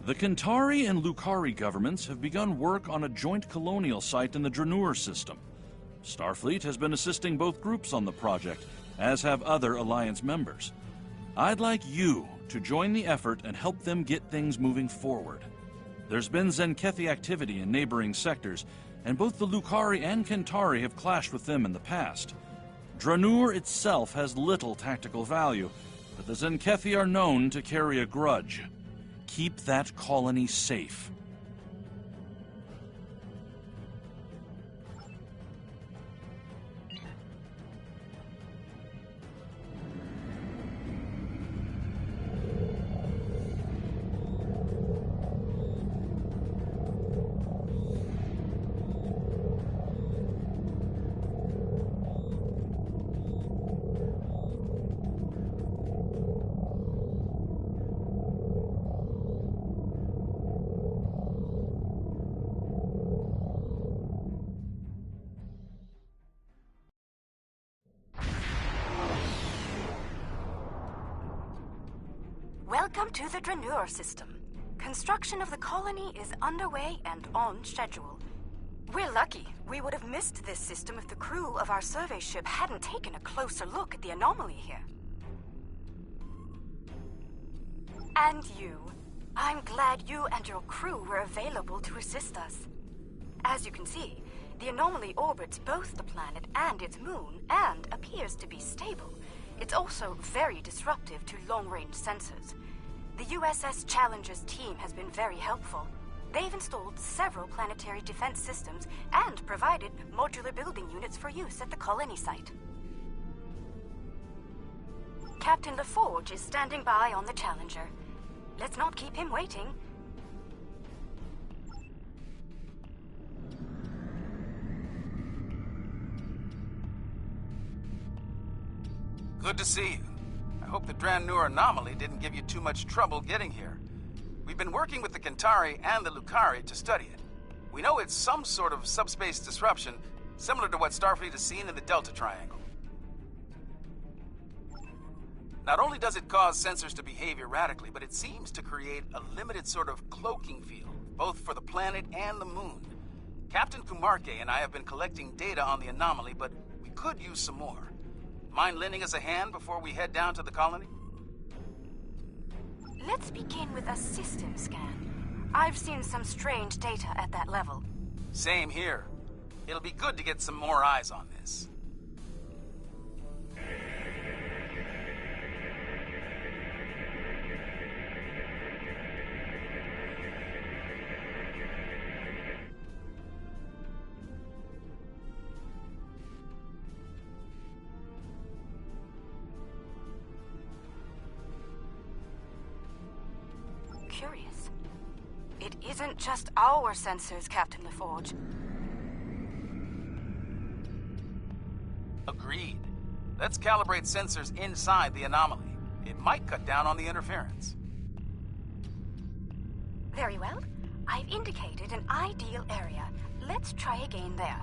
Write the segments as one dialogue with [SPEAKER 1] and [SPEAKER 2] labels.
[SPEAKER 1] The Kentari and Lucari governments have begun work on a joint colonial site in the Dranur system. Starfleet has been assisting both groups on the project, as have other Alliance members. I'd like you to join the effort and help them get things moving forward. There's been Zenkethi activity in neighboring sectors, and both the Lucari and Kentari have clashed with them in the past. Dranur itself has little tactical value, but the Zenkethi are known to carry a grudge. Keep that colony safe.
[SPEAKER 2] Welcome to the Dranur system. Construction of the colony is underway and on schedule. We're lucky. We would have missed this system if the crew of our survey ship hadn't taken a closer look at the anomaly here. And you. I'm glad you and your crew were available to assist us. As you can see, the anomaly orbits both the planet and its moon and appears to be stable. It's also very disruptive to long-range sensors. The USS Challenger's team has been very helpful. They've installed several planetary defense systems and provided modular building units for use at the colony site. Captain LaForge is standing by on the Challenger. Let's not keep him waiting.
[SPEAKER 3] Good to see you. I hope the Dranur anomaly didn't give you too much trouble getting here. We've been working with the Kentari and the Lucari to study it. We know it's some sort of subspace disruption, similar to what Starfleet has seen in the Delta Triangle. Not only does it cause sensors to behave erratically, but it seems to create a limited sort of cloaking field, both for the planet and the moon. Captain Kumarke and I have been collecting data on the anomaly, but we could use some more. Mind lending us a hand before we head down to the colony?
[SPEAKER 2] Let's begin with a system scan. I've seen some strange data at that level.
[SPEAKER 3] Same here. It'll be good to get some more eyes on this.
[SPEAKER 2] Curious. It isn't just our sensors, Captain LaForge.
[SPEAKER 3] Agreed. Let's calibrate sensors inside the anomaly. It might cut down on the interference.
[SPEAKER 2] Very well. I've indicated an ideal area. Let's try again there.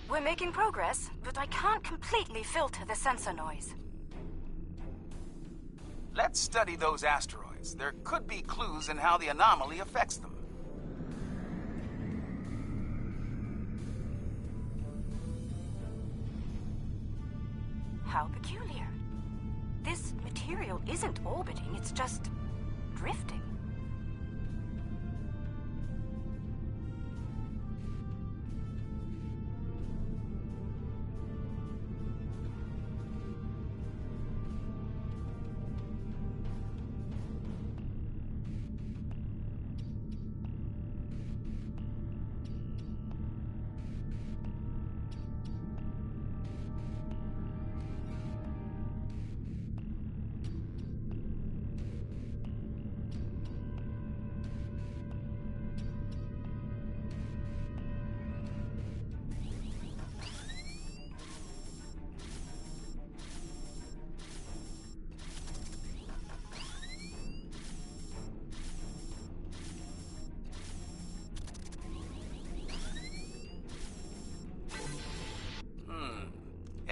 [SPEAKER 2] We're making progress, but I can't completely filter the sensor noise.
[SPEAKER 3] Let's study those asteroids. There could be clues in how the anomaly affects them.
[SPEAKER 2] How peculiar. This material isn't orbiting, it's just drifting.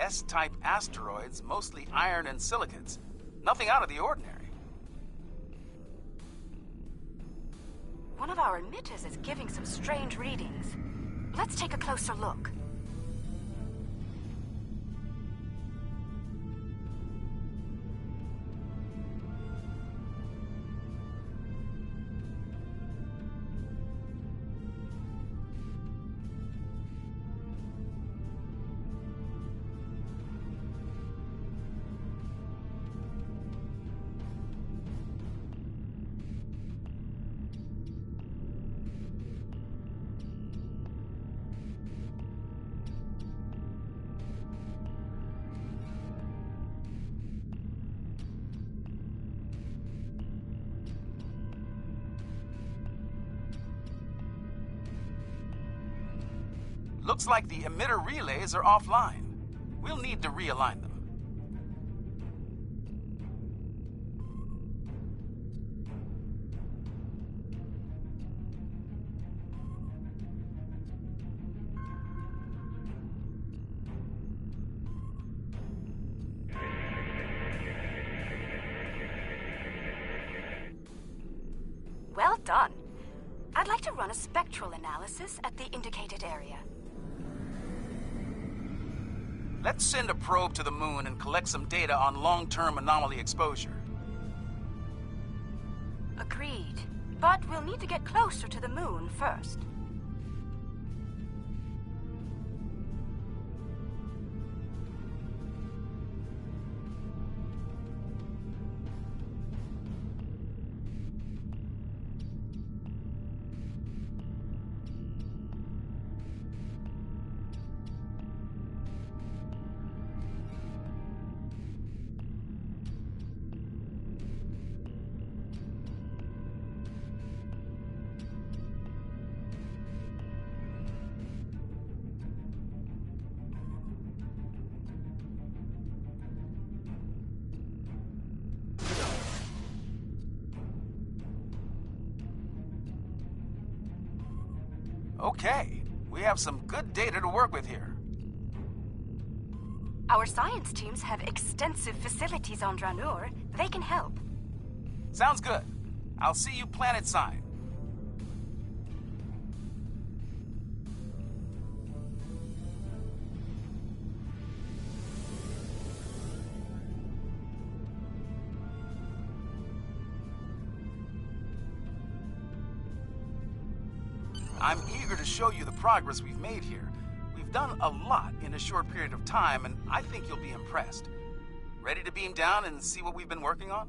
[SPEAKER 3] S-type asteroids, mostly iron and silicates. Nothing out of the ordinary.
[SPEAKER 2] One of our emitters is giving some strange readings. Let's take a closer look.
[SPEAKER 3] Looks like the emitter relays are offline. We'll need to realign them.
[SPEAKER 2] Well done. I'd like to run a spectral analysis at the indicated area.
[SPEAKER 3] Let's send a probe to the moon and collect some data on long-term anomaly exposure.
[SPEAKER 2] Agreed. But we'll need to get closer to the moon first.
[SPEAKER 3] Okay, we have some good data to work with here.
[SPEAKER 2] Our science teams have extensive facilities on Dranur. They can help.
[SPEAKER 3] Sounds good. I'll see you planet sign. I'm eager to show you the progress we've made here. We've done a lot in a short period of time, and I think you'll be impressed. Ready to beam down and see what we've been working on?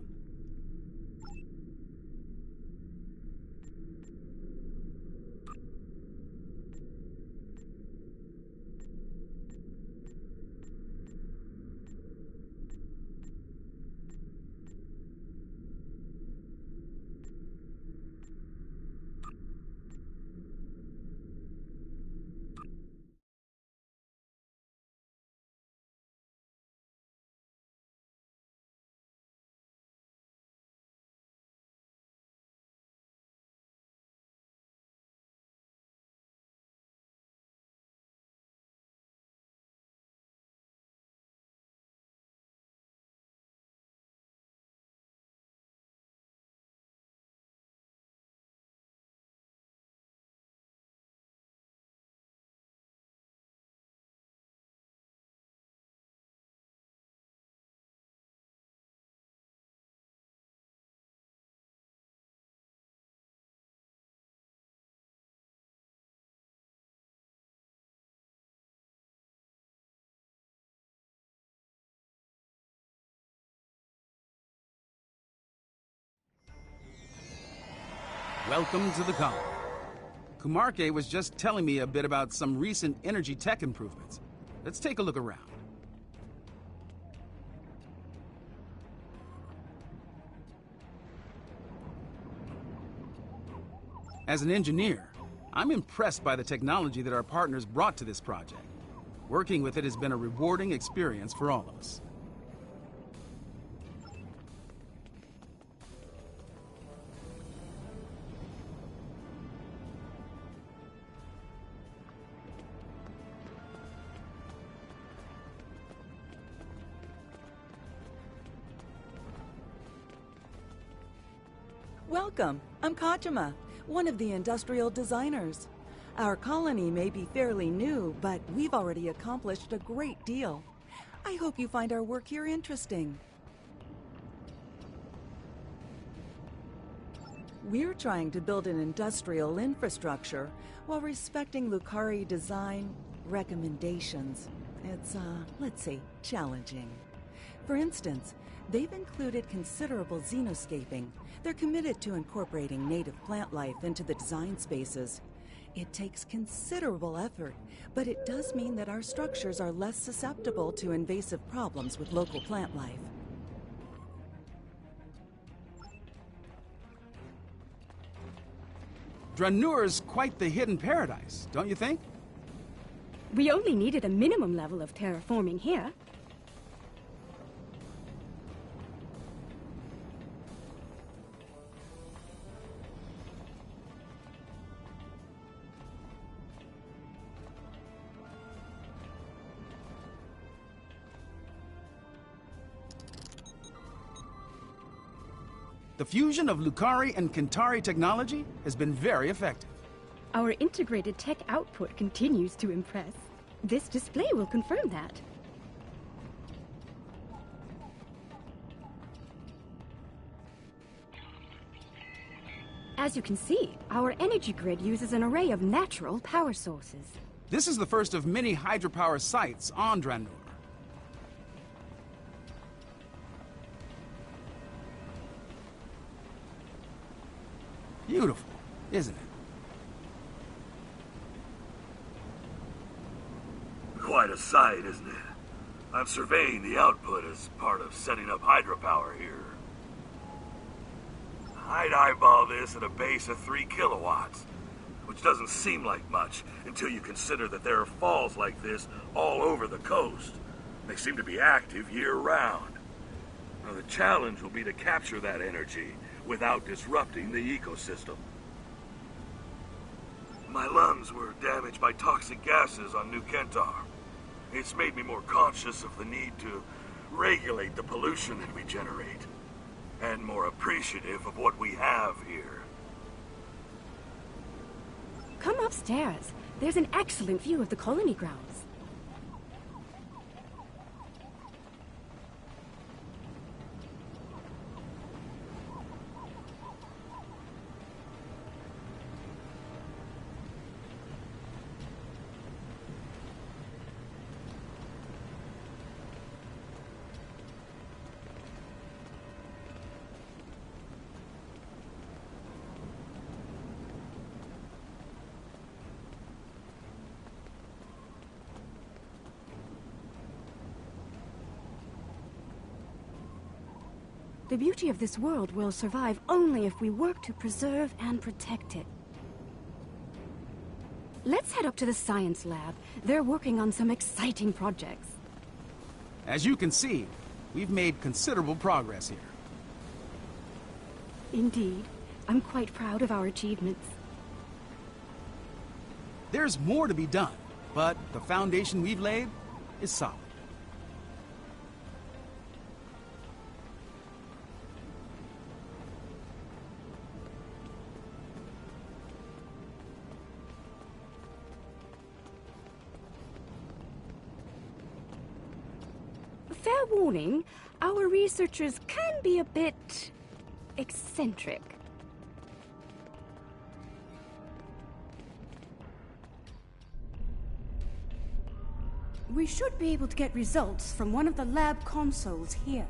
[SPEAKER 3] Welcome to the colony. Kumarke was just telling me a bit about some recent energy tech improvements. Let's take a look around. As an engineer, I'm impressed by the technology that our partners brought to this project. Working with it has been a rewarding experience for all of us.
[SPEAKER 4] Welcome. I'm Kachima, one of the industrial designers. Our colony may be fairly new, but we've already accomplished a great deal. I hope you find our work here interesting. We're trying to build an industrial infrastructure while respecting Lucari design recommendations. It's, let's say, challenging. For instance, they've included considerable xenoscaping. They're committed to incorporating native plant life into the design spaces. It takes considerable effort, but it does mean that our structures are less susceptible to invasive problems with local plant life.
[SPEAKER 3] Dranure's quite the hidden paradise, don't you think?
[SPEAKER 5] We only needed a minimum level of terraforming here.
[SPEAKER 3] The fusion of Lucari and Kentari technology has been very effective.
[SPEAKER 5] Our integrated tech output continues to impress. This display will confirm that. As you can see, our energy grid uses an array of natural power sources.
[SPEAKER 3] This is the first of many hydropower sites on Dranur. Beautiful, isn't it?
[SPEAKER 6] Quite a sight, isn't it? I'm surveying the output as part of setting up hydropower here. I'd eyeball this at a base of 3 kilowatts, which doesn't seem like much until you consider that there are falls like this all over the coast. They seem to be active year-round. Now, the challenge will be to capture that energy without disrupting the ecosystem. My lungs were damaged by toxic gases on New Kentar. It's made me more conscious of the need to regulate the pollution that we generate, and more appreciative of what we have here.
[SPEAKER 5] Come upstairs. There's an excellent view of the colony grounds. The beauty of this world will survive only if we work to preserve and protect it. Let's head up to the science lab. They're working on some exciting projects.
[SPEAKER 3] As you can see, we've made considerable progress here.
[SPEAKER 5] Indeed. I'm quite proud of our achievements.
[SPEAKER 3] There's more to be done, but the foundation we've laid is solid.
[SPEAKER 5] Fair warning, our researchers can be a bit eccentric.
[SPEAKER 7] We should be able to get results from one of the lab consoles here.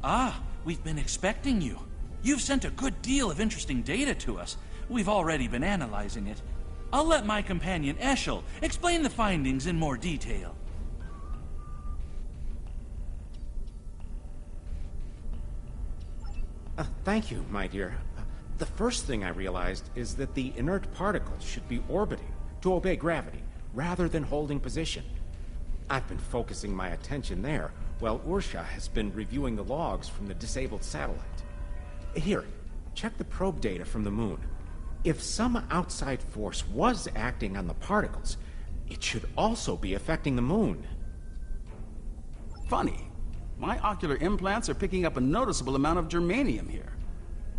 [SPEAKER 1] Ah, we've been expecting you. You've sent a good deal of interesting data to us. We've already been analyzing it. I'll let my companion Eshel explain the findings in more detail.
[SPEAKER 8] Thank you, my dear. The first thing I realized is that the inert particles should be orbiting to obey gravity, rather than holding position. I've been focusing my attention there, while Ursha has been reviewing the logs from the disabled satellite. Here, check the probe data from the moon. If some outside force was acting on the particles, it should also be affecting the moon.
[SPEAKER 3] Funny. My ocular implants are picking up a noticeable amount of germanium here.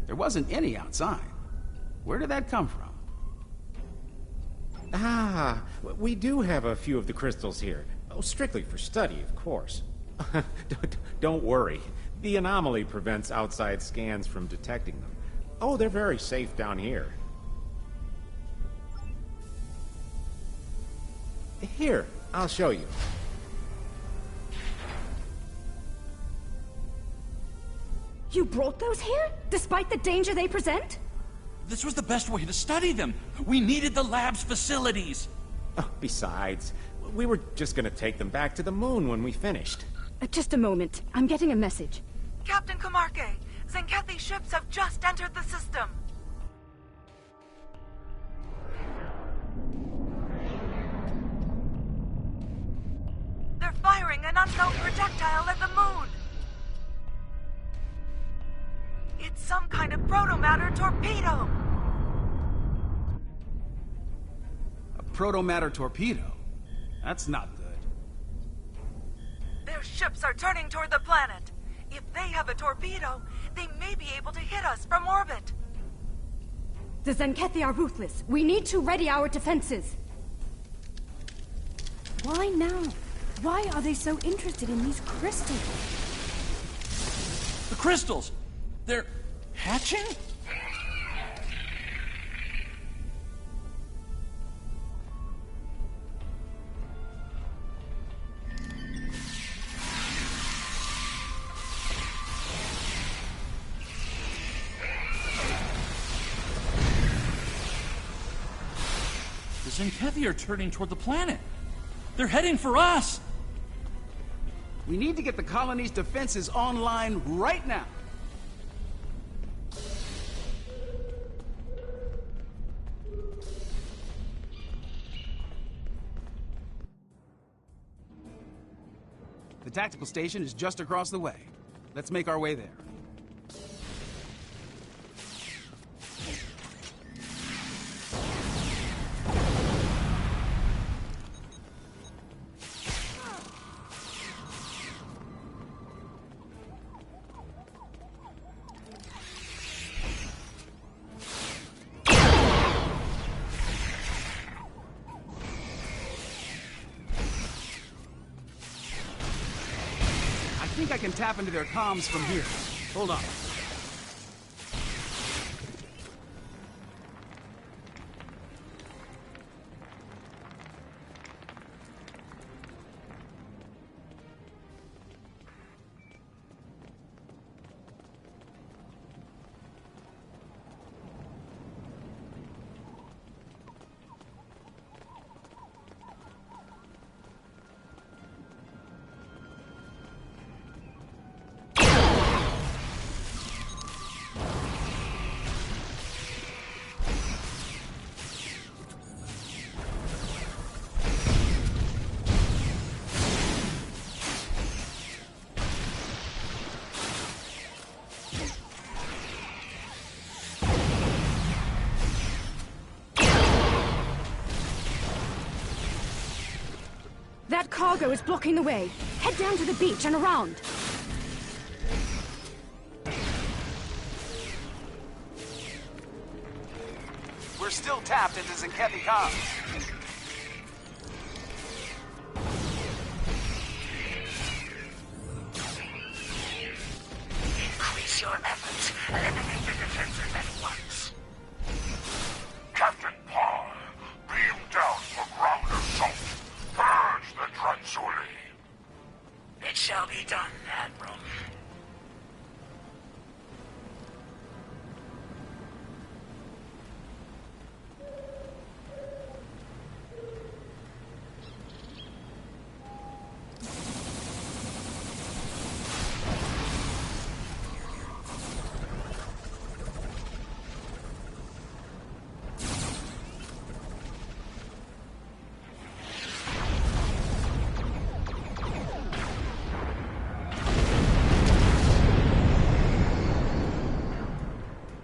[SPEAKER 3] There wasn't any outside. Where did that come from?
[SPEAKER 8] Ah, we do have a few of the crystals here. Oh, strictly for study, of course. Don't worry. The anomaly prevents outside scans from detecting them. Oh, they're very safe down here. Here, I'll show you.
[SPEAKER 5] You brought those here, despite the danger they present?
[SPEAKER 1] This was the best way to study them. We needed the lab's facilities.
[SPEAKER 8] Oh, besides, we were just gonna take them back to the moon when we finished.
[SPEAKER 5] Just a moment. I'm getting a message.
[SPEAKER 9] Captain Kumarke, Zenkethi's ships have just entered the system. They're firing an unknown projectile at the moon. It's some kind of protomatter torpedo.
[SPEAKER 3] A protomatter torpedo? That's not good.
[SPEAKER 9] Their ships are turning toward the planet. If they have a torpedo, they may be able to hit us from orbit.
[SPEAKER 5] The Zenkethi are ruthless. We need to ready our defenses.
[SPEAKER 7] Why now? Why are they so interested in these crystals?
[SPEAKER 1] The crystals! They're hatching? The Zenkethi are turning toward the planet. They're heading for us!
[SPEAKER 3] We need to get the colony's defenses online right now. The tactical station is just across the way. Let's make our way there. I think I can tap into their comms from here. Hold on.
[SPEAKER 5] That cargo is blocking the way. Head down to the beach and around.
[SPEAKER 3] We're still tapped into Zenkethi comms.
[SPEAKER 6] Increase your efforts. Eliminate the defenses at once. Captain Paul, beam down for ground assault. Purge the Transuli. It shall be done, Admiral.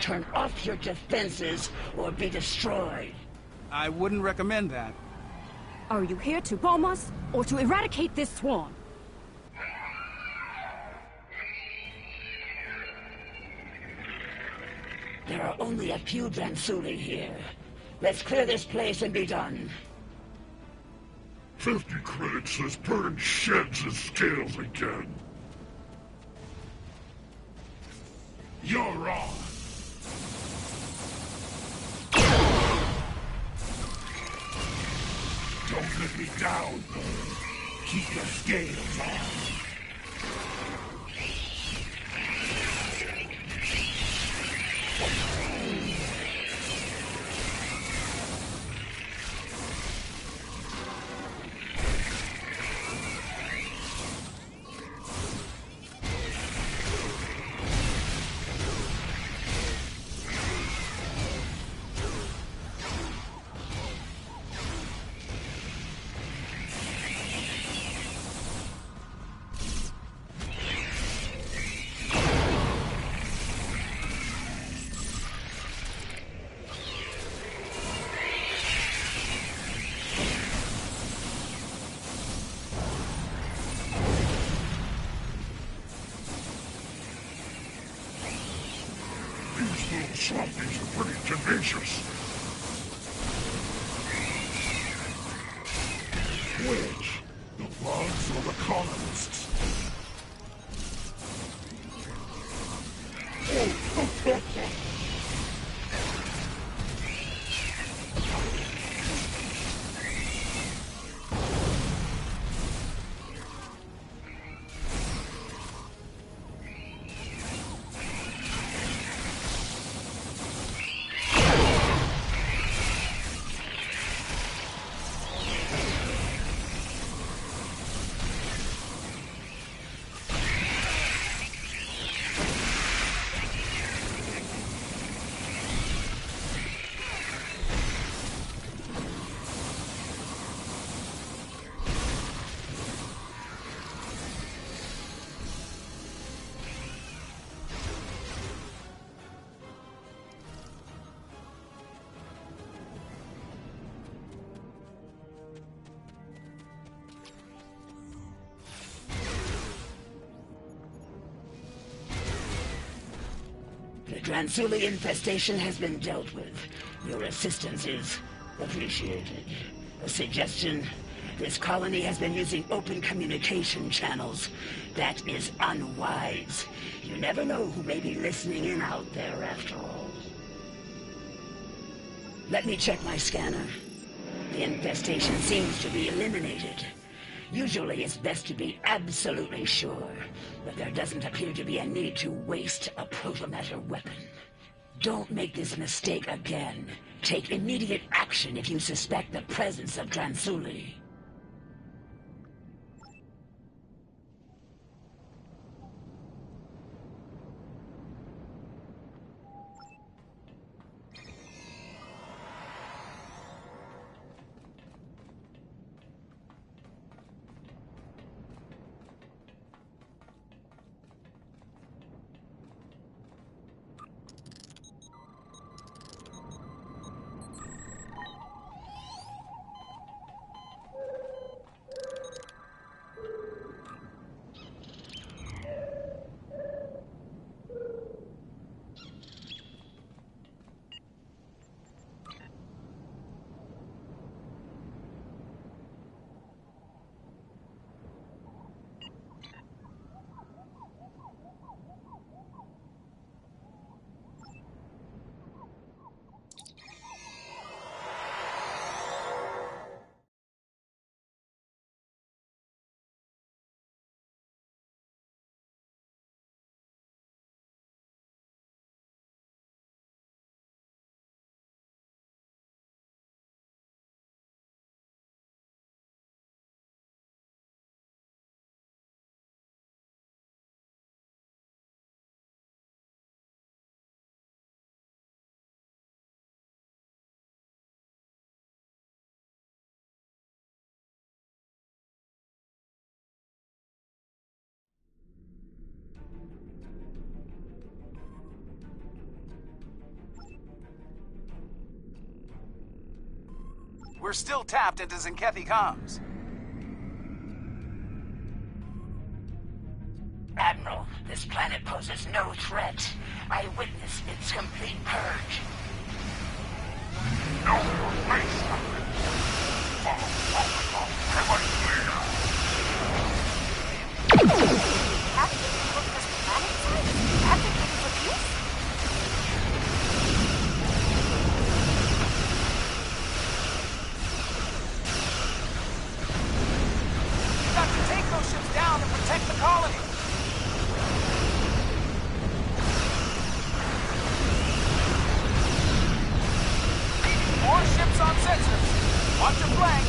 [SPEAKER 10] turn off your defenses or be destroyed.
[SPEAKER 3] I wouldn't recommend that.
[SPEAKER 5] Are you here to bomb us, or to eradicate this swarm?
[SPEAKER 10] There are only a few Dransuli here. Let's clear this place and be done.
[SPEAKER 6] 50 credits has burned sheds and scales again. You're on. Don't let me down. Keep your scales on. Swampies are pretty tenacious. Which? The bugs or the colonists? Oh,
[SPEAKER 10] The Dransuli infestation has been dealt with. Your assistance is appreciated. A suggestion? This colony has been using open communication channels. That is unwise. You never know who may be listening in out there after all. Let me check my scanner. The infestation seems to be eliminated. Usually it's best to be absolutely sure, but there doesn't appear to be a need to waste a protomatter weapon. Don't make this mistake again. Take immediate action if you suspect the presence of Dransuli.
[SPEAKER 3] We're still tapped into Zenkethi comms.
[SPEAKER 10] Admiral, this planet poses no threat. I witnessed its complete purge.
[SPEAKER 6] No waste of it. Follow protocol heavily clear.
[SPEAKER 2] Captain, look this planet side? Advocating for peace?
[SPEAKER 3] We've got to take those ships down and protect the colony. More ships on sensors. Watch your flank.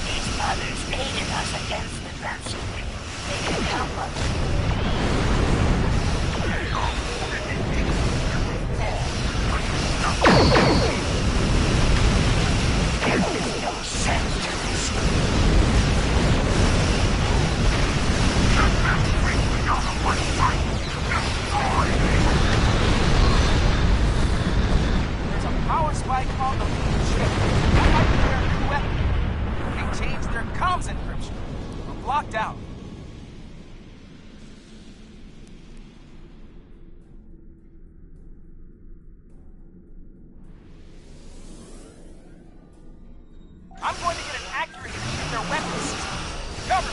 [SPEAKER 10] These others aided us against the Transumi. They can help us. There is no sense to this.
[SPEAKER 3] There's a power spike on the moon ship. That might be their new weapon. They changed their comms encryption. We're blocked out. I'm going to get an accurate read of their weapon system. Cover me.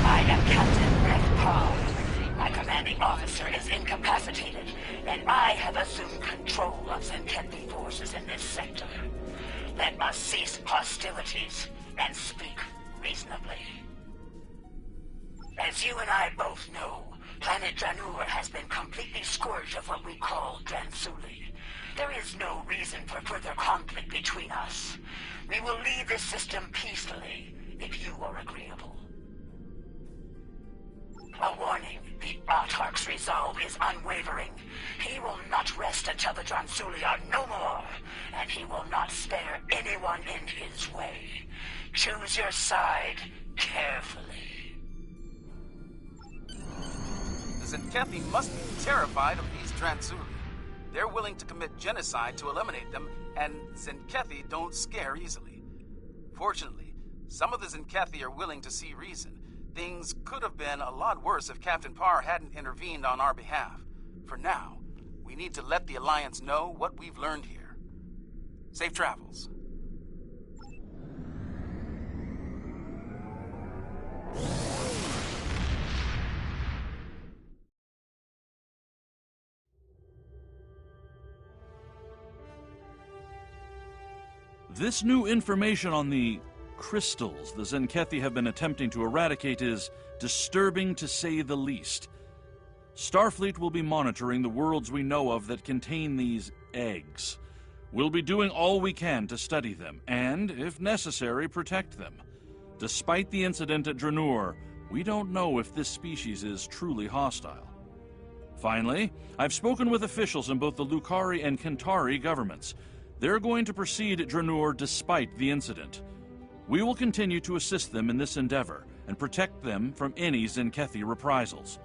[SPEAKER 10] I am Captain Revolver. My commanding officer is incapacitated, and I have assumed control of Zenkethi forces in this sector. Let us cease hostilities and speak reasonably. As you and I both know, planet Dranur has been completely scourged of what we call Dransuli. There is no reason for further conflict between us. We will leave this system peacefully, if you are agreeable. A warning, the Autarch's resolve is unwavering. He will not rest until the Dransuli are no more, and he will not spare anyone in his way. Choose your side carefully.
[SPEAKER 3] The Zenkethi must be terrified of these Dransuli. They're willing to commit genocide to eliminate them, and Zenkethi don't scare easily. Fortunately, some of the Zenkethi are willing to see reason. Things could have been a lot worse if Captain Parr hadn't intervened on our behalf. For now, we need to let the Alliance know what we've learned here. Safe travels.
[SPEAKER 1] This new information on the crystals the Zenkethi have been attempting to eradicate is disturbing to say the least. Starfleet will be monitoring the worlds we know of that contain these eggs. We'll be doing all we can to study them and, if necessary, protect them. Despite the incident at Dranur, we don't know if this species is truly hostile. Finally, I've spoken with officials in both the Lukari and Kentari governments. They're going to proceed at Dranur despite the incident. We will continue to assist them in this endeavor and protect them from any Zenkethi reprisals.